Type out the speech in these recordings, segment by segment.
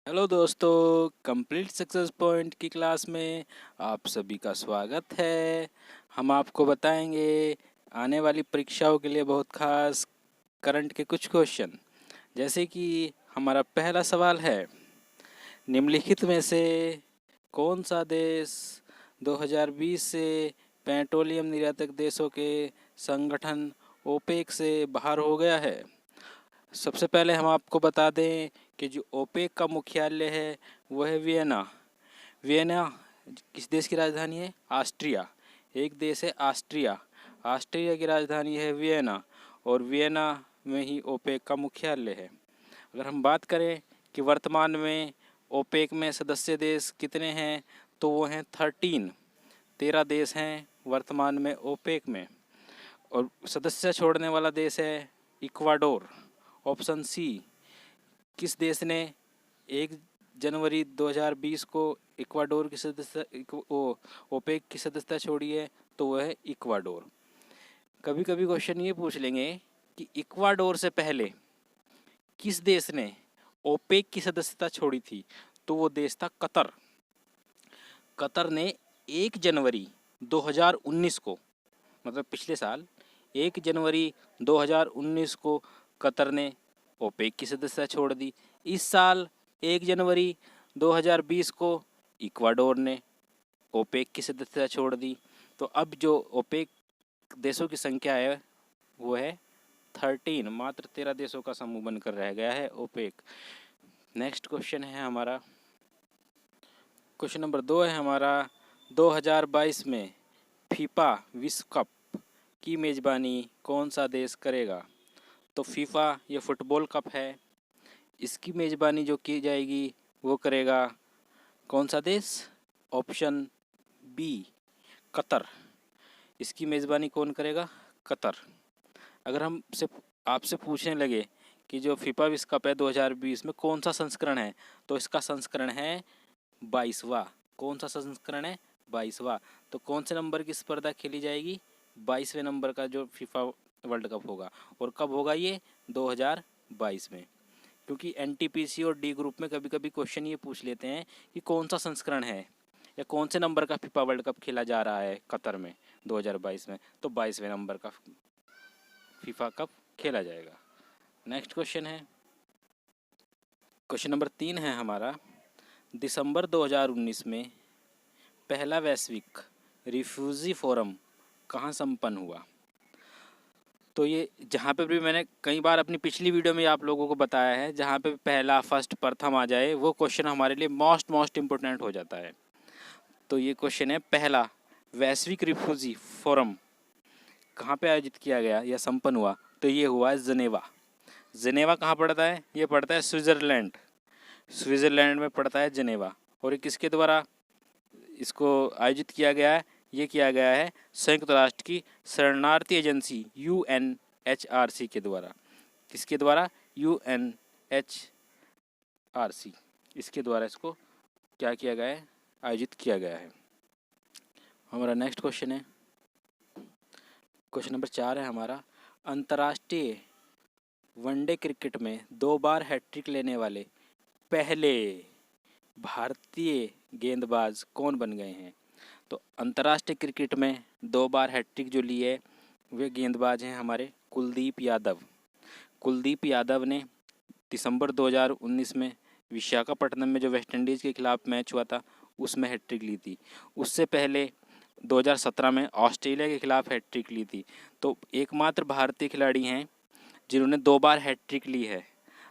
Hello दोस्तों, complete success point की class में आप सभी का स्वागत है। हम आपको बताएंगे आने वाली परीक्षाओं के लिए बहुत खास करंट के कुछ क्वेश्चन। जैसे कि हमारा पहला सवाल है, निम्नलिखित में से कौन सा देश 2020 से पेट्रोलियम निर्यातक देशों के संगठन ओपेक से बाहर हो गया है? सबसे पहले हम आपको बता दें कि जो ओपेक का मुख्यालय है वो है वियना। वियना किस देश की राजधानी है? ऑस्ट्रिया। एक देश है ऑस्ट्रिया, ऑस्ट्रिया की राजधानी है वियना और वियना में ही ओपेक का मुख्यालय है। अगर हम बात करें कि वर्तमान में ओपेक में सदस्य देश कितने हैं, तो वो हैं 13 देश हैं वर्तमान में ओपेक में। और सदस्य छोड़ने वाला देश है इक्वाडोर। Option C. किस देश ने 1 जनवरी 2020 को इक्वाडोर की ओपेक की सदस्यता छोड़ी है? तो वह है इक्वाडोर। कभी कभी क्वेश्चन ये पूछ लेंगे कि इक्वाडोर से पहले किस देश ने ओपेक की सदस्यता छोड़ी थी? तो वो देश था कतर। कतर ने 1 जनवरी 2019 को, मतलब पिछले साल 1 जनवरी 2019 को कतर ने ओपेक की सदस्यता छोड़ दी। इस साल 1 जनवरी 2020 को इक्वाडोर ने ओपेक की सदस्यता छोड़ दी। तो अब जो ओपेक देशों की संख्या है वो है 13, मात्र 13 देशों का समूह बनकर रह गया है ओपेक। नेक्स्ट क्वेश्चन है हमारा, क्वेश्चन नंबर 2 है हमारा, 2022 में फीफा विश्व कप की मेज़बानी कौन सा देश करेगा? तो फीफा ये फुटबॉल कप है, इसकी मेज़बानी जो की जाएगी वो करेगा कौन सा देश? Option B, Qatar. इसकी मेज़बानी कौन करेगा? कतर। अगर हम आपसे पूछने लगे कि जो फीफा विश्व कप है 2020 में कौन सा संस्करण है, तो इसका संस्करण है 22वां। कौन सा संस्करण है? 22वां। तो कौन से नंबर की स्पर्धा खेली जाएगी? 22वें नंबर का जो फीफा वर्ल्ड कप होगा। और कब होगा ये? 2022 में। क्योंकि एनटीपीसी और डी ग्रुप में कभी कभी क्वेश्चन ये पूछ लेते हैं कि कौन सा संस्करण है या कौन से नंबर का फीफा वर्ल्ड कप खेला जा रहा है कतर में 2022 में, तो 22वें नंबर का फीफा कप खेला जाएगा। नेक्स्ट क्वेश्चन है, क्वेश्चन नंबर 3 है हमारा, दिसंबर 2019 में पहला वैश्विक रिफ्यूजी फोरम कहाँ संपन्न हुआ? तो ये जहाँ पे भी मैंने कई बार अपनी पिछली वीडियो में आप लोगों को बताया है, जहाँ पे पहला, फर्स्ट, प्रथम आ जाए वो क्वेश्चन हमारे लिए मोस्ट इम्पोर्टेंट हो जाता है। तो ये क्वेश्चन है, पहला वैश्विक रिफ्यूजी फोरम कहाँ पे आयोजित किया गया या संपन्न हुआ? तो ये हुआ है जनेवा। जनेवा कहाँ पड़ता है? ये पड़ता है स्विट्ज़रलैंड। स्विट्ज़रलैंड में पड़ता है जनेवा। और ये किसके द्वारा इसको आयोजित किया गया है? ये किया गया है संयुक्त राष्ट्र की शरणार्थी एजेंसी UNHRC के द्वारा। किसके द्वारा? UNHRC, इसके द्वारा इसको क्या किया गया है? आयोजित किया गया है। हमारा नेक्स्ट क्वेश्चन है, क्वेश्चन नंबर 4 है हमारा, अंतर्राष्ट्रीय वनडे क्रिकेट में 2 बार हैट्रिक लेने वाले पहले भारतीय गेंदबाज कौन बन गए हैं? तो अंतर्राष्ट्रीय क्रिकेट में 2 बार हैट्रिक जो ली है वे गेंदबाज हैं हमारे कुलदीप यादव। कुलदीप यादव ने दिसंबर 2019 में विशाखापट्टनम में जो वेस्टइंडीज़ के खिलाफ मैच हुआ था उसमें हैट्रिक ली थी। उससे पहले 2017 में ऑस्ट्रेलिया के खिलाफ हैट्रिक ली थी। तो एकमात्र भारतीय खिलाड़ी हैं जिन्होंने 2 बार हैट्रिक ली है।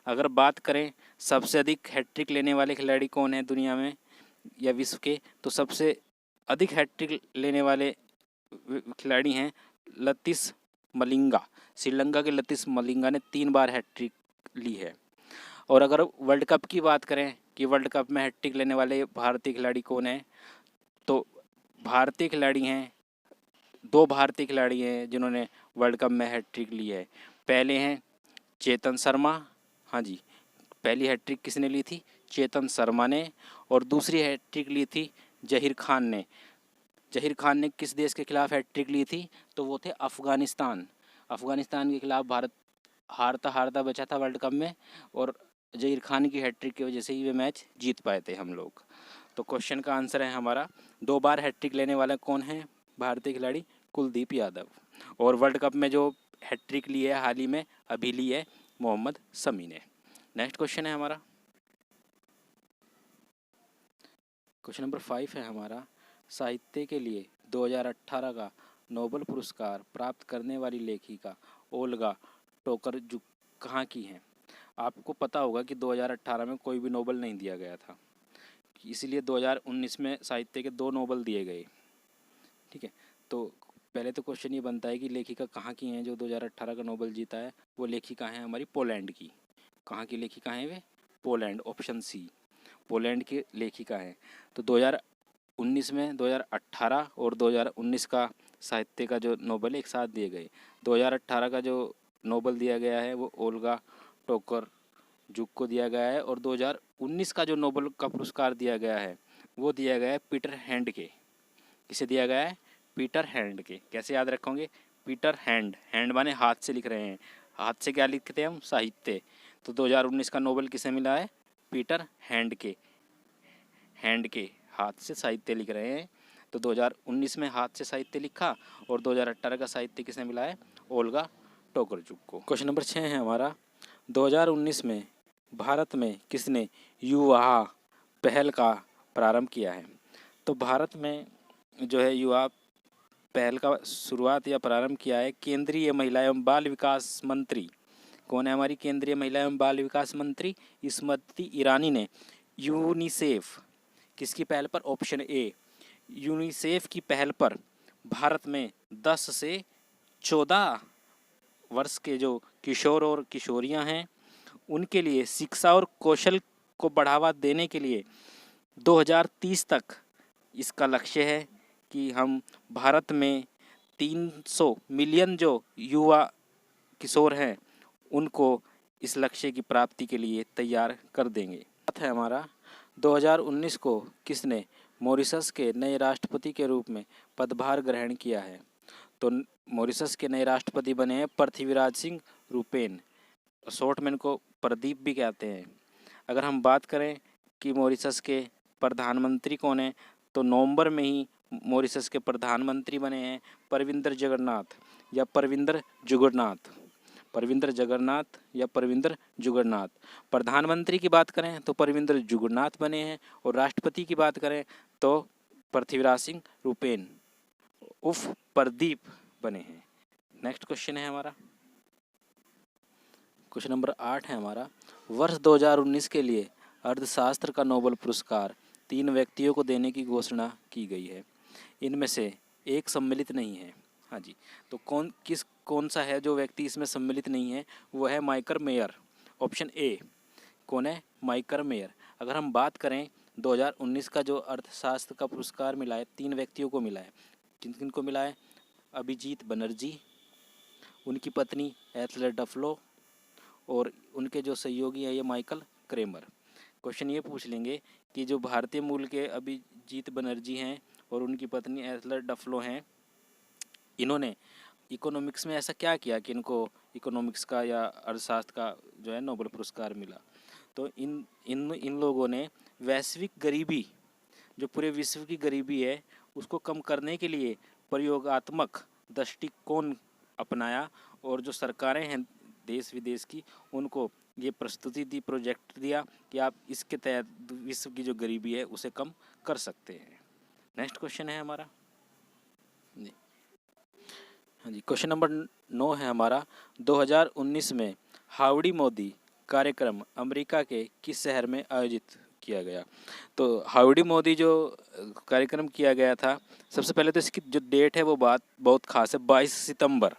अगर बात करें सबसे अधिक हैट्रिक लेने वाले खिलाड़ी कौन है दुनिया में या विश्व के, तो सबसे अधिक हैट्रिक लेने वाले खिलाड़ी हैं लतीश मलिंगा। श्रीलंका के लतीश मलिंगा ने 3 बार हैट्रिक ली है। और अगर वर्ल्ड कप की बात करें कि वर्ल्ड कप में हैट्रिक लेने वाले भारतीय खिलाड़ी कौन हैं, तो भारतीय खिलाड़ी हैं, 2 भारतीय खिलाड़ी हैं जिन्होंने वर्ल्ड कप में हैट्रिक ली है। पहले हैं चेतन शर्मा, हाँ जी, पहली हैट्रिक किसने ली थी? चेतन शर्मा ने। और दूसरी हैट्रिक ली थी जहीर खान ने। जहीर खान ने किस देश के खिलाफ हैट्रिक ली थी? तो वो थे अफ़गानिस्तान। अफ़गानिस्तान के खिलाफ भारत हारता हारता बचा था वर्ल्ड कप में और ज़हीर खान की हैट्रिक की वजह से ही वे मैच जीत पाए थे हम लोग। तो क्वेश्चन का आंसर है हमारा 2 बार हैट्रिक लेने वाला कौन है भारतीय खिलाड़ी? कुलदीप यादव। और वर्ल्ड कप में जो हैट्रिक ली है हाल ही में अभी ली है मोहम्मद शमी ने। नेक्स्ट क्वेश्चन है हमारा, क्वेश्चन नंबर 5 है हमारा, साहित्य के लिए 2018 का नोबेल पुरस्कार प्राप्त करने वाली लेखिका ओल्गा टोकारचुक कहाँ की हैं? आपको पता होगा कि 2018 में कोई भी नोबेल नहीं दिया गया था, इसीलिए 2019 में साहित्य के 2 नोबेल दिए गए। ठीक है, तो पहले तो क्वेश्चन ये बनता है कि लेखिका कहाँ की हैं जो 2018 का नोबेल जीता है? वो लेखिका है हमारी पोलैंड की। कहाँ की लेखिका हैं वे? पोलैंड, ऑप्शन सी, पोलैंड की लेखिका हैं। तो 2019 में 2018 और 2019 का साहित्य का जो नोबेल एक साथ दिए गए। 2018 का जो नोबेल दिया गया है वो ओल्गा टोकारचुक को दिया गया है, और 2019 का जो नोबेल का पुरस्कार दिया गया है वो दिया गया है पीटर हैंड के। किसे दिया गया है? पीटर हैंड के। कैसे याद रखोगे? पीटर हैंड, हैंड माने हाथ से लिख रहे हैं, हाथ से क्या लिखते हैं हम? साहित्य। तो 2019 का नोबेल किसे मिला है? पीटर हैंड के। हैंड के हाथ से साहित्य लिख रहे हैं, तो 2019 में हाथ से साहित्य लिखा, और 2018 का साहित्य किसे मिला है? ओल्गा टोकारचुक को। क्वेश्चन नंबर 6 है हमारा, 2019 में भारत में किसने युवा पहल का प्रारंभ किया है? तो भारत में जो है युवा पहल का शुरुआत या प्रारंभ किया है केंद्रीय महिला एवं बाल विकास मंत्री। कौन है हमारी केंद्रीय महिला एवं बाल विकास मंत्री? स्मृति ईरानी ने। यूनिसेफ किसकी पहल पर? ऑप्शन ए, यूनिसेफ की पहल पर भारत में 10 से 14 वर्ष के जो किशोर और किशोरियां हैं उनके लिए शिक्षा और कौशल को बढ़ावा देने के लिए 2030 तक इसका लक्ष्य है कि हम भारत में 300 मिलियन जो युवा किशोर हैं उनको इस लक्ष्य की प्राप्ति के लिए तैयार कर देंगे। बात है हमारा 2019 को किसने मॉरिशस के नए राष्ट्रपति के रूप में पदभार ग्रहण किया है? तो मॉरिशस के नए राष्ट्रपति बने हैं पृथ्वीराज सिंह रूपेन, शॉर्ट में इनको प्रदीप भी कहते हैं। अगर हम बात करें कि मॉरिशस के प्रधानमंत्री कौन है, तो नवंबर में ही मॉरिशस के प्रधानमंत्री बने हैं परविंदर जगन्नाथ या परविंदर जुगन्नाथ। परविंदर जगन्नाथ या परविंदर जुगन्नाथ। प्रधानमंत्री की बात करें तो परविंदर जुगन्नाथ बने हैं, और राष्ट्रपति की बात करें तो पृथ्वीराज सिंह रूपेन उर्फ प्रदीप बने हैं। नेक्स्ट क्वेश्चन है हमारा, क्वेश्चन नंबर 8 है हमारा, वर्ष 2019 के लिए अर्थशास्त्र का नोबेल पुरस्कार 3 व्यक्तियों को देने की घोषणा की गई है, इनमें से एक सम्मिलित नहीं है। हाँ जी, तो कौन सा है जो व्यक्ति इसमें सम्मिलित नहीं है? वो है माइकल मेयर, ऑप्शन ए। कौन है? Michael mayor. अगर हम बात करें 2019 का जो अर्थशास्त्र का पुरस्कार मिला है 3 व्यक्तियों को मिला है। किन किन को मिला है? अभिजीत बनर्जी, उनकी पत्नी एथले डफलो, और उनके जो सहयोगी हैं ये माइकल क्रेमर। क्वेश्चन ये पूछ लेंगे कि जो भारतीय मूल के अभिजीत बनर्जी हैं और उनकी पत्नी एथले डफलो हैं, इन्होंने इकोनॉमिक्स में ऐसा क्या किया कि इनको इकोनॉमिक्स का या अर्थशास्त्र का जो है नोबेल पुरस्कार मिला? तो इन इन इन लोगों ने वैश्विक गरीबी, जो पूरे विश्व की गरीबी है उसको कम करने के लिए प्रयोगात्मक दृष्टिकोण अपनाया, और जो सरकारें हैं देश विदेश की उनको ये प्रस्तुति दी, प्रोजेक्ट दिया कि आप इसके तहत विश्व की जो गरीबी है उसे कम कर सकते हैं। नेक्स्ट क्वेश्चन है हमारा जी, हाँ जी, क्वेश्चन नंबर 9 है हमारा, 2019 में हाउडी मोदी कार्यक्रम अमेरिका के किस शहर में आयोजित किया गया? तो हाउडी मोदी जो कार्यक्रम किया गया था, सबसे पहले तो इसकी जो डेट है वो बहुत खास है, 22 सितंबर।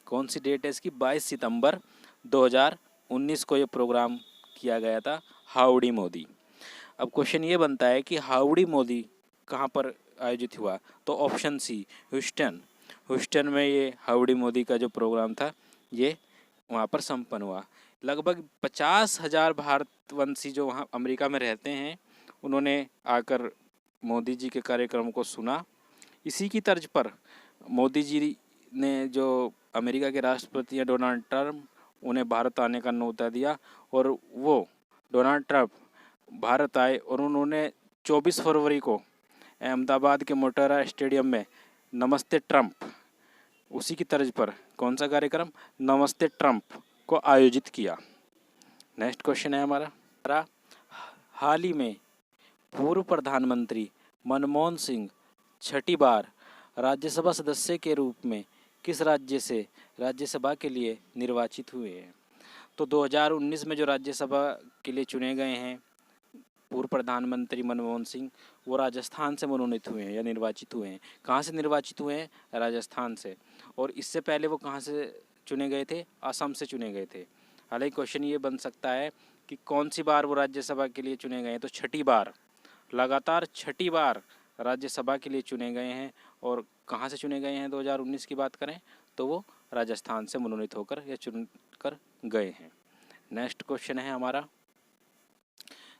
कौन सी डेट है इसकी? 22 सितंबर 2019 को ये प्रोग्राम किया गया था, हाउडी मोदी। अब क्वेश्चन ये बनता है कि हाउडी मोदी कहाँ पर आयोजित हुआ? तो ऑप्शन सी, ह्यूस्टन। ह्यूस्टन में ये हाउडी मोदी का जो प्रोग्राम था ये वहाँ पर संपन्न हुआ। लगभग 50,000 भारतवंशी जो वहाँ अमेरिका में रहते हैं उन्होंने आकर मोदी जी के कार्यक्रम को सुना। इसी की तर्ज पर मोदी जी ने जो अमेरिका के राष्ट्रपति हैं डोनाल्ड ट्रम्प, उन्हें भारत आने का न्योता दिया, और वो डोनाल्ड ट्रंप भारत आए और उन्होंने 24 फरवरी को अहमदाबाद के मोटेरा स्टेडियम में नमस्ते ट्रंप, उसी की तर्ज पर कौन सा कार्यक्रम, नमस्ते ट्रंप को आयोजित किया। नेक्स्ट क्वेश्चन है हमारा, हाल ही में पूर्व प्रधानमंत्री मनमोहन सिंह छठी बार राज्यसभा सदस्य के रूप में किस राज्य से राज्यसभा के लिए निर्वाचित हुए हैं। तो 2019 में जो राज्यसभा के लिए चुने गए हैं पूर्व प्रधानमंत्री मनमोहन सिंह, वो राजस्थान से मनोनीत हुए हैं या निर्वाचित हुए हैं। कहाँ से निर्वाचित हुए हैं? राजस्थान से। और इससे पहले वो कहाँ से चुने गए थे? असम से चुने गए थे। हालांकि क्वेश्चन ये बन सकता है कि कौन सी बार वो राज्यसभा के लिए चुने गए हैं, तो छठी बार, लगातार छठी बार राज्यसभा के लिए चुने गए हैं। और कहाँ से चुने गए हैं 2019 की बात करें तो वो राजस्थान से मनोनीत होकर या चुन कर गए हैं। नेक्स्ट क्वेश्चन है हमारा,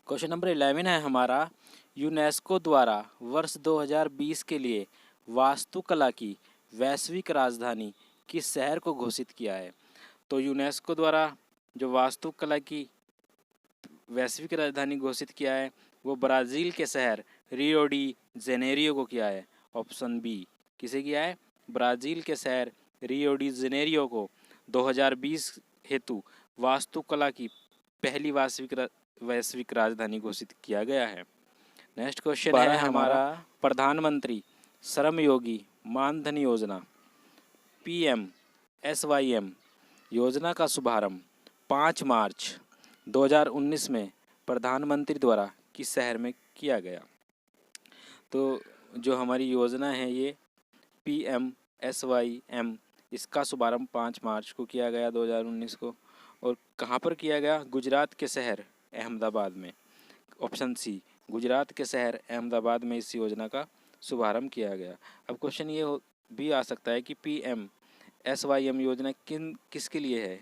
क्वेश्चन नंबर 11 है हमारा, यूनेस्को द्वारा वर्ष 2020 के लिए वास्तुकला की वैश्विक राजधानी किस शहर को घोषित किया है। तो यूनेस्को द्वारा जो वास्तुकला की वैश्विक राजधानी घोषित किया है वो ब्राज़ील के शहर रियो डी जेनेरियो को किया है। ऑप्शन बी, किसे किया है? ब्राज़ील के शहर रियो डी जेनेरियो को 2020 हेतु वास्तुकला की पहली वैश्विक राजधानी घोषित किया गया है। नेक्स्ट क्वेश्चन है हमारा, प्रधानमंत्री श्रमयोगी मानधन योजना PMSYM योजना का शुभारंभ 5 मार्च 2019 में प्रधानमंत्री द्वारा किस शहर में किया गया। तो जो हमारी योजना है ये PMSYM, इसका शुभारंभ 5 मार्च को किया गया 2019 को। और कहाँ पर किया गया? गुजरात के शहर अहमदाबाद में। ऑप्शन सी, गुजरात के शहर अहमदाबाद में इस योजना का शुभारंभ किया गया। अब क्वेश्चन ये भी आ सकता है कि PMSYM योजना किसके लिए है।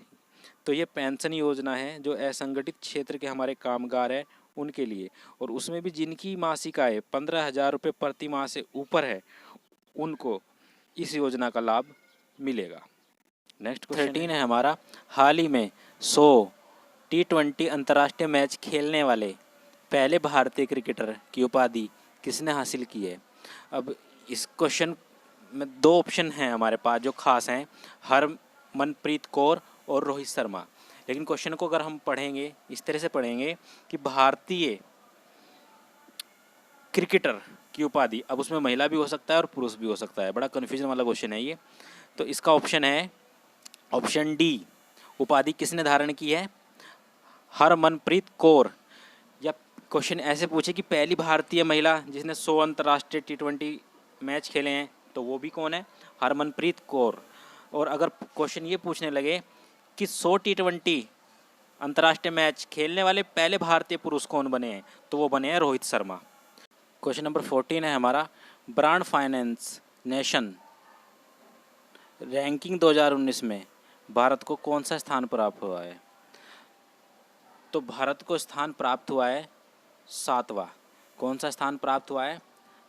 तो ये पेंशन योजना है जो असंगठित क्षेत्र के हमारे कामगार हैं उनके लिए, और उसमें भी जिनकी मासिक आय 15,000 रुपये प्रति माह से ऊपर है उनको इस योजना का लाभ मिलेगा। नेक्स्ट क्वेश्चन 13 है हमारा, हाल ही में 100 T20 अंतर्राष्ट्रीय मैच खेलने वाले पहले भारतीय क्रिकेटर की उपाधि किसने हासिल की है। अब इस क्वेश्चन में 2 ऑप्शन हैं हमारे पास जो खास हैं, हरमनप्रीत कौर और रोहित शर्मा। लेकिन क्वेश्चन को अगर हम पढ़ेंगे इस तरह से पढ़ेंगे कि भारतीय क्रिकेटर की उपाधि, अब उसमें महिला भी हो सकता है और पुरुष भी हो सकता है, बड़ा कन्फ्यूजन वाला क्वेश्चन है ये। तो इसका ऑप्शन है ऑप्शन डी, उपाधि किसने धारण की है? हरमनप्रीत कौर। या क्वेश्चन ऐसे पूछे कि पहली भारतीय महिला जिसने 100 अंतर्राष्ट्रीय T20 मैच खेले हैं तो वो भी कौन है? हरमनप्रीत कौर। और अगर क्वेश्चन ये पूछने लगे कि 100 T20 अंतर्राष्ट्रीय मैच खेलने वाले पहले भारतीय पुरुष कौन बने हैं तो वो बने हैं रोहित शर्मा। क्वेश्चन नंबर 14 है हमारा, ब्रांड फाइनेंस नेशन रैंकिंग 2019 में भारत को कौन सा स्थान प्राप्त हुआ है। तो भारत को स्थान प्राप्त हुआ है 7वां। कौन सा स्थान प्राप्त हुआ है?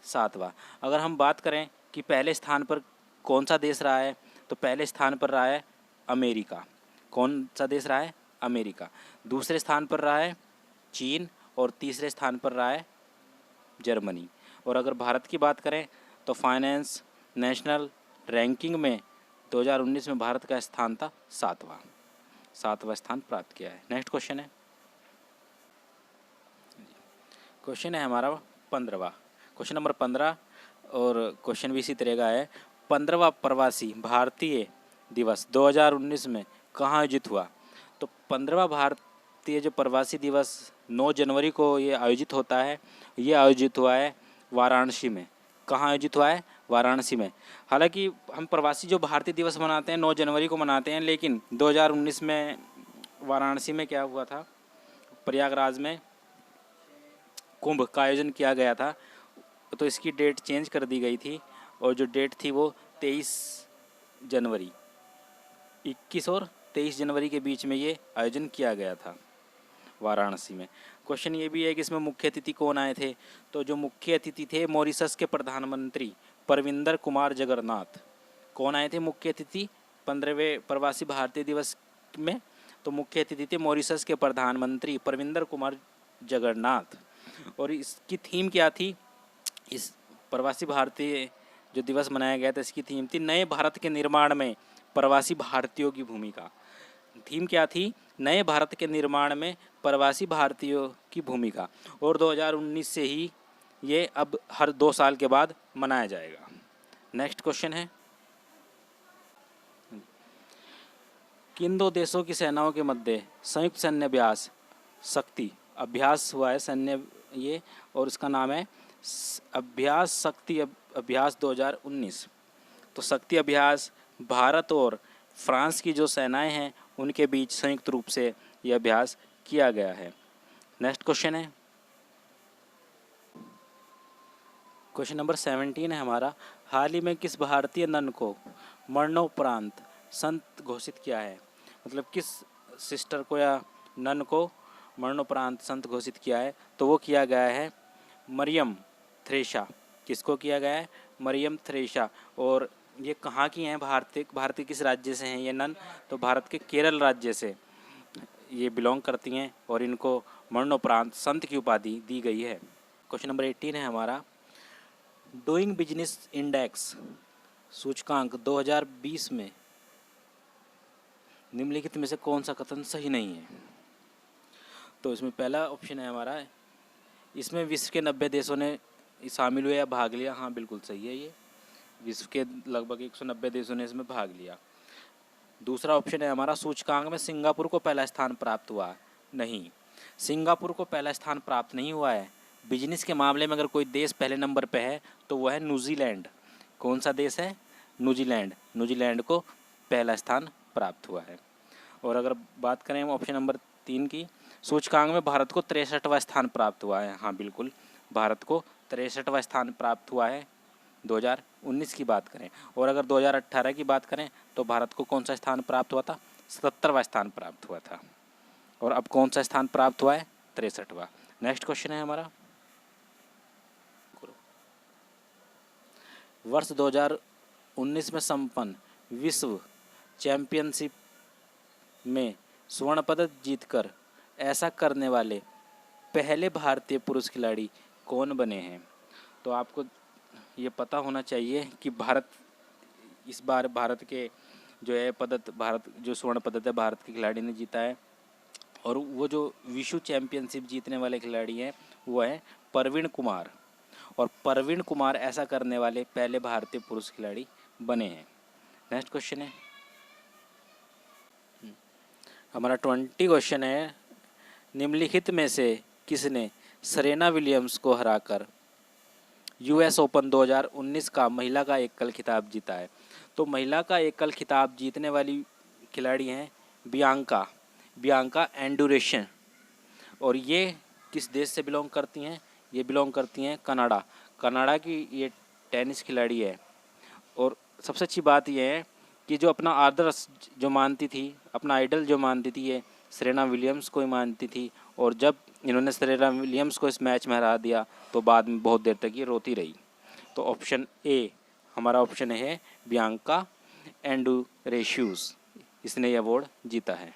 7वां। अगर हम बात करें कि पहले स्थान पर कौन सा देश रहा है तो पहले स्थान पर रहा है अमेरिका। कौन सा देश रहा है? अमेरिका। दूसरे स्थान पर रहा है चीन और तीसरे स्थान पर रहा है जर्मनी। और अगर भारत की बात करें तो फाइनेंस नेशनल रैंकिंग में 2019 में भारत का स्थान था 7वां स्थान प्राप्त किया है। नेक्स्ट क्वेश्चन है, क्वेश्चन है हमारा 15वां, क्वेश्चन नंबर 15। और क्वेश्चन भी इसी तरह का है, 15वां प्रवासी भारतीय दिवस 2019 में कहाँ आयोजित हुआ। तो 15वां भारतीय जो प्रवासी दिवस 9 जनवरी को ये आयोजित होता है। ये आयोजित हुआ है वाराणसी में। कहाँ आयोजित हुआ है? वाराणसी में। हालांकि हम प्रवासी जो भारतीय दिवस मनाते हैं 9 जनवरी को मनाते हैं, लेकिन 2019 में वाराणसी में क्या हुआ था, प्रयागराज में कुंभ का आयोजन किया गया था, तो इसकी डेट चेंज कर दी गई थी और जो डेट थी वो 23 जनवरी 21 और 23 जनवरी के बीच में ये आयोजन किया गया था वाराणसी में। क्वेश्चन ये भी है कि इसमें मुख्य अतिथि कौन आए थे। तो जो मुख्य अतिथि थे मॉरिशस के प्रधानमंत्री परविंदर कुमार जगन्नाथ। कौन आए थे मुख्य अतिथि 15वें प्रवासी भारतीय दिवस में? तो मुख्य अतिथि थे मॉरिशस के प्रधानमंत्री परविंदर कुमार जगन्नाथ। और इसकी थीम क्या थी? इस प्रवासी भारतीय जो दिवस मनाया गया था, इसकी थीम थी नए भारत के निर्माण में प्रवासी भारतीयों की भूमिका। थीम क्या थी? नए भारत के निर्माण में प्रवासी भारतीयों की भूमिका। और 2019 से ही ये अब हर 2 साल के बाद मनाया जाएगा। नेक्स्ट क्वेश्चन है, किन 2 देशों की सेनाओं के मध्य संयुक्त सैन्य अभ्यास शक्ति अभ्यास हुआ है सैन्य ये, और इसका नाम है अभ्यास शक्ति अभ्यास 2019। तो शक्ति अभ्यास भारत और फ्रांस की जो सेनाएं हैं उनके बीच संयुक्त रूप से यह अभ्यास किया गया है। नेक्स्ट क्वेश्चन है, क्वेश्चन नंबर 17 है हमारा, हाल ही में किस भारतीय नन को मरणोपरांत संत घोषित किया है? मतलब किस सिस्टर को या नन को मरणोपरांत संत घोषित किया है? तो वो किया गया है मरियम थ्रेसा। किसको किया गया है? मरियम थ्रेसा। और ये कहाँ की हैं? भारतीय किस राज्य से हैं ये नन? तो भारत के केरल राज्य से ये बिलोंग करती हैं और इनको मरणोपरांत संत की उपाधि दी गई है। क्वेश्चन नंबर 18 है हमारा, डूइंग बिजनेस इंडेक्स सूचकांक 2020 में निम्नलिखित में से कौन सा कथन सही नहीं है? तो इसमें पहला ऑप्शन है हमारा, इसमें विश्व के 90 देशों ने शामिल हुए या भाग लिया। हाँ, बिल्कुल सही है, ये विश्व के लगभग 190 देशों ने इसमें भाग लिया। दूसरा ऑप्शन है हमारा, सूचकांक में सिंगापुर को पहला स्थान प्राप्त हुआ। नहीं, सिंगापुर को पहला स्थान प्राप्त नहीं हुआ है। बिजनेस के मामले में अगर कोई देश पहले नंबर पे है तो वह है न्यूजीलैंड। कौन सा देश है? न्यूजीलैंड। न्यूजीलैंड को पहला स्थान प्राप्त हुआ है। और अगर बात करें ऑप्शन नंबर 3 की, सूचकांक में भारत को 63वां स्थान प्राप्त हुआ है। हाँ बिल्कुल, भारत को 63वां स्थान प्राप्त हुआ है 2019 की बात करें। और अगर 2018 की बात करें तो भारत को कौन सा स्थान प्राप्त हुआ था? 77वां स्थान प्राप्त हुआ था। और अब कौन सा स्थान प्राप्त हुआ है? 63वां। नेक्स्ट क्वेश्चन है हमारा, वर्ष 2019 में संपन्न विश्व चैंपियनशिप में स्वर्ण पदक जीतकर ऐसा करने वाले पहले भारतीय पुरुष खिलाड़ी कौन बने हैं? तो आपको ये पता होना चाहिए कि इस बार भारत के जो है भारत जो स्वर्ण पदक है भारत के खिलाड़ी ने जीता है। और वो जो विश्व चैंपियनशिप जीतने वाले खिलाड़ी हैं वो हैं परवीण कुमार। और परवीण कुमार ऐसा करने वाले पहले भारतीय पुरुष खिलाड़ी बने हैं। नेक्स्ट क्वेश्चन है हमारा 20 क्वेश्चन है, निम्नलिखित में से किसने सेरेना विलियम्स को हराकर यूएस ओपन 2019 का महिला का एकल खिताब जीता है? तो महिला का एकल खिताब जीतने वाली खिलाड़ी हैं बियांका एंडुरेशन। और ये किस देश से बिलोंग करती हैं? ये बिलोंग करती हैं कनाडा की ये टेनिस खिलाड़ी है। और सबसे अच्छी बात यह है कि जो अपना आदर्श जो मानती थी, अपना आइडल जो मानती थी, ये सेरेना विलियम्स को ही मानती थी। और जब इन्होंने सेरेना विलियम्स को इस मैच में हरा दिया तो बाद में बहुत देर तक ये रोती रही। तो ऑप्शन ए हमारा ऑप्शन है बियांका एंडुरेशियस, इसने ये अवार्ड जीता है।